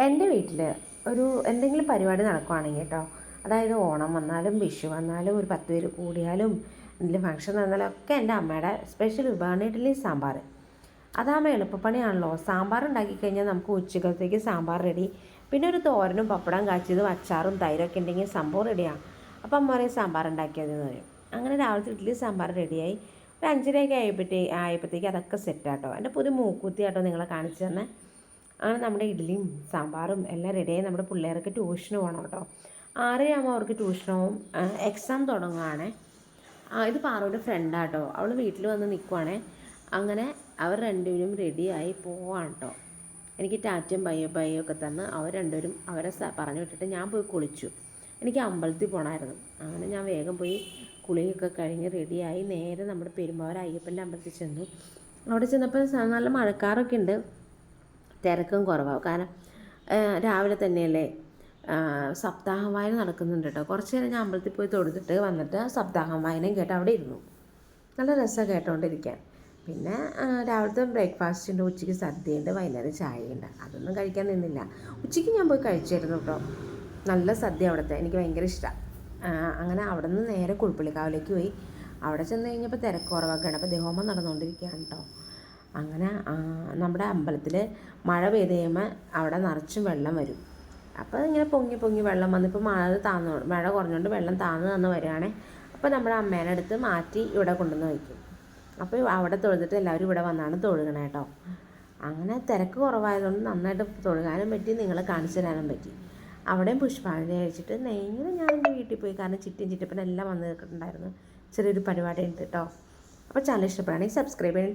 എൻ്റെ വീട്ടിൽ ഒരു എന്തെങ്കിലും പരിപാടി നടക്കുവാണെങ്കിൽ കേട്ടോ, അതായത് ഓണം വന്നാലും വിഷു വന്നാലും ഒരു 10 പേര് കൂടിയാലും എന്തെങ്കിലും ഫംഗ്ഷൻ നടന്നാലും ഒക്കെ എൻ്റെ അമ്മയുടെ സ്പെഷ്യൽ വിഭവമാണ് ഇഡ്ഡലി സാമ്പാർ. അതാകുമ്പോൾ എളുപ്പപ്പണിയാണല്ലോ. സാമ്പാർ ഉണ്ടാക്കി കഴിഞ്ഞാൽ നമുക്ക് ഉച്ചക്കലത്തേക്ക് സാമ്പാർ റെഡി. പിന്നെ ഒരു തോരനും പപ്പടം കാച്ചിയതും അച്ചാറും തൈരൊക്കെ ഉണ്ടെങ്കിൽ സംഭവം റെഡിയാണ്. അപ്പം അമ്മ പറയും സാമ്പാർ ഉണ്ടാക്കിയതെന്ന് പറയും. അങ്ങനെ രാവിലത്തെ ഇഡ്ഡലി സാമ്പാർ റെഡിയായി. ഒരു 5:30 ആയപ്പോഴത്തേക്ക് അതൊക്കെ സെറ്റാട്ടോ. എൻ്റെ പുതിയ മൂക്കുത്തി ആട്ടോ നിങ്ങളെ കാണിച്ചു തന്നെ. അങ്ങനെ നമ്മുടെ ഇഡ്ഡലിയും സാമ്പാറും എല്ലാം റെഡിയായി. നമ്മുടെ പിള്ളേർക്ക് ട്യൂഷന് പോകണം കേട്ടോ. 6:30 അവർക്ക് ട്യൂഷനാവും. എക്സാം തുടങ്ങുകയാണേ. ഇത് പാറുവിൻ്റെ ഫ്രണ്ടാട്ടോ. അവൾ വീട്ടിൽ വന്ന് നിൽക്കുവാണേ. അങ്ങനെ അവർ രണ്ടുപേരും റെഡിയായി പോവാണ് കേട്ടോ. എനിക്ക് ടാറ്റയും ബയ്യോ ഒക്കെ തന്ന് അവർ രണ്ടുപേരും അവരെ പറഞ്ഞു വിട്ടിട്ട് ഞാൻ പോയി കുളിച്ചു. എനിക്ക് അമ്പലത്തിൽ പോകണമായിരുന്നു. അങ്ങനെ ഞാൻ വേഗം പോയി കുളിയൊക്കെ കഴിഞ്ഞ് റെഡിയായി നേരെ നമ്മുടെ പെരുമ്പാവൂർ അയ്യപ്പൻ്റെ അമ്പലത്തിൽ ചെന്നു. അവിടെ ചെന്നപ്പോൾ നല്ല മഴക്കാറൊക്കെ ഉണ്ട്, തിരക്കും കുറവാകും. കാരണം രാവിലെ തന്നെയല്ലേ സപ്താഹം വായന നടക്കുന്നുണ്ട് കേട്ടോ. കുറച്ച് നേരം ഞാൻ അമ്പലത്തിൽ പോയി തൊഴുതിട്ട് വന്നിട്ട് സപ്താഹം വായനയും കേട്ട് അവിടെ ഇരുന്നു. നല്ല രസമാണ് കേട്ടോണ്ടിരിക്കാൻ. പിന്നെ രാവിലത്തെ ബ്രേക്ക്ഫാസ്റ്റ് ഉണ്ട്, ഉച്ചയ്ക്ക് സദ്യയുണ്ട്, വൈകുന്നേരം ചായയുണ്ട്. അതൊന്നും കഴിക്കാൻ നിന്നില്ല. ഉച്ചയ്ക്ക് ഞാൻ പോയി കഴിച്ചിരുന്നു കേട്ടോ. നല്ല സദ്യ അവിടുത്തെ, എനിക്ക് ഭയങ്കര ഇഷ്ടമാണ്. അങ്ങനെ അവിടെ നിന്ന് നേരെ കുഴിപ്പള്ളിക്കാവിലേക്ക് പോയി. അവിടെ ചെന്ന് കഴിഞ്ഞപ്പോൾ തിരക്ക് കുറവാണ്. ഗണപതി ഹോമം നടന്നുകൊണ്ടിരിക്കുകയാണ് കേട്ടോ. അങ്ങനെ നമ്മുടെ അമ്പലത്തിൽ മഴ പെയ്ത് കഴിയുമ്പോൾ അവിടെ നിറച്ചും വെള്ളം വരും. അപ്പോൾ ഇങ്ങനെ പൊങ്ങി പൊങ്ങി വെള്ളം വന്ന് ഇപ്പോൾ മഴ കുറഞ്ഞുകൊണ്ട് വെള്ളം താന്ന് വരികയാണെ. അപ്പോൾ നമ്മുടെ അമ്മേനെ അടുത്ത് മാറ്റി ഇവിടെ കൊണ്ടുവന്ന് വയ്ക്കും. അപ്പോൾ അവിടെ തൊഴുതിട്ട് എല്ലാവരും ഇവിടെ വന്നാണ് തൊഴുകണേ കേട്ടോ. അങ്ങനെ തിരക്ക് കുറവായതുകൊണ്ട് നന്നായിട്ട് തൊഴുകാനും പറ്റി, നിങ്ങളെ കാണിച്ചു തരാനും പറ്റി. അവിടെയും പുഷ്പാഞ്ജലി കഴിച്ചിട്ട് നേരെ ഞാൻ എൻ്റെ വീട്ടിൽ പോയി. കാരണം ചിറ്റപ്പനെല്ലാം വന്ന് നിൽക്കുന്നുണ്ടായിരുന്നു. ചെറിയൊരു പരിപാടി ഉണ്ട് കേട്ടോ. അപ്പോൾ ചാനൽ ഇഷ്ടപ്പെടുകയാണെങ്കിൽ സബ്സ്ക്രൈബ് ചെയ്യണം.